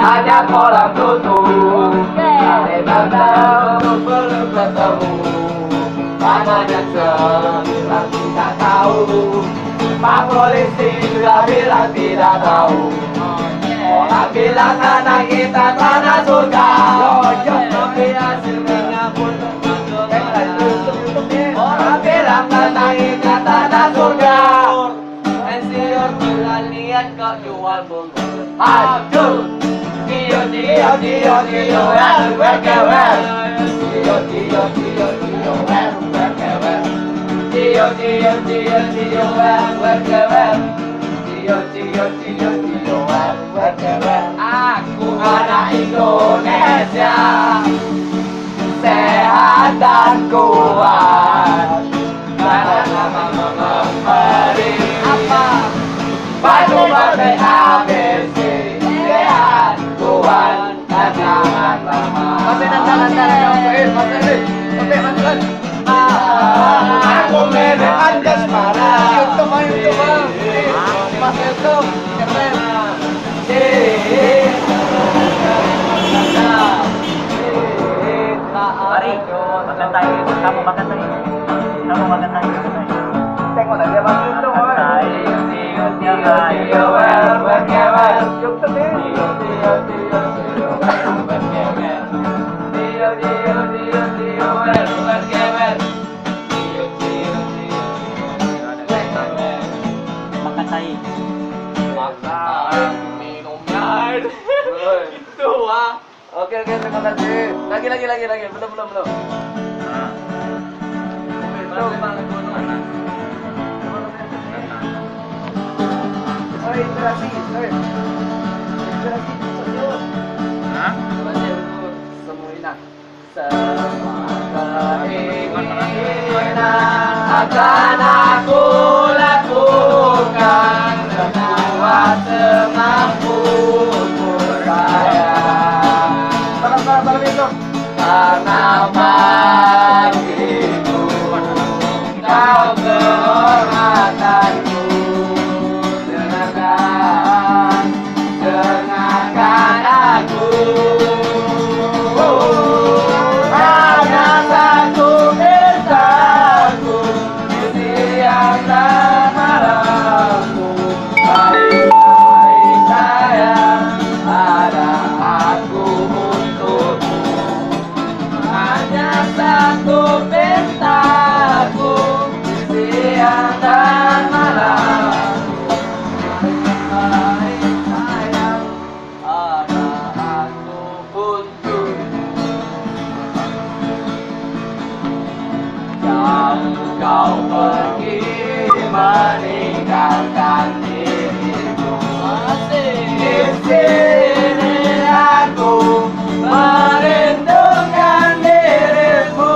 Hanya kolam susu belum ketemu. Namanya sebilang tidak tahu. Pak polisi juga bilang tidak tahu. Orang bilang tanah kita tanah surga, tapi hasilnya pun orang bilang tanah kita tanah surga. Insinyur bulan lihat kok jual bungkus. Hancur. Dio dio dio dio well. Dio dio dio dio well. Dio dio dio dio well. Dio dio dio dio well. Aku anak Indonesia, sehat dan kuat. Karena memberi apa? Baju pakai ABC. Sehat, kuat, dan jangan lama. Masih aku merek anjas marah. YouTube Mas YouTube keren. Mari makan tahi. Kamu makan tahi. Tengok lagi Mas YouTube. Makan tahi. Minumnya air. Tua. Oke, terima kasih. Lagi. Belum. Inspirasi. Semua keinginan akan aku lakukan sebuah semampuku saya. Karena bagiku kau kehormatanku. Dengarkan aku. Hanya satu mintaku di siang dan malamku. Baik-baik sayang, ada aku untukmu. Hanya satu mintaku di siang dan malamku. Baik-baik sayang, ada aku untukmu. Jauh kau pergi meninggalkan diriku. Di sini aku merindukan dirimu.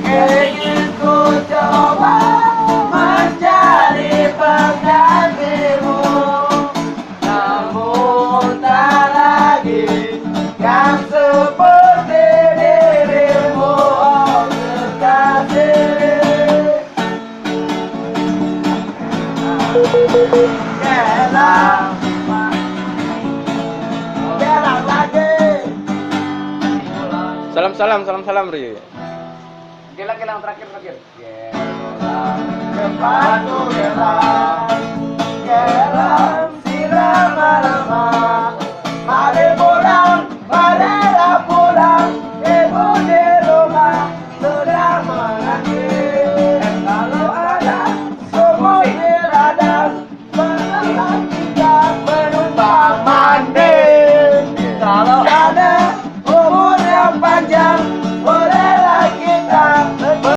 Ingin ku coba menjadi penggantimu, namun tak lagi yang seperti dirimu, oh kekasih. Gelang lagi. Salam Ri. Gelang terakhir. Gelang sepatu gelang.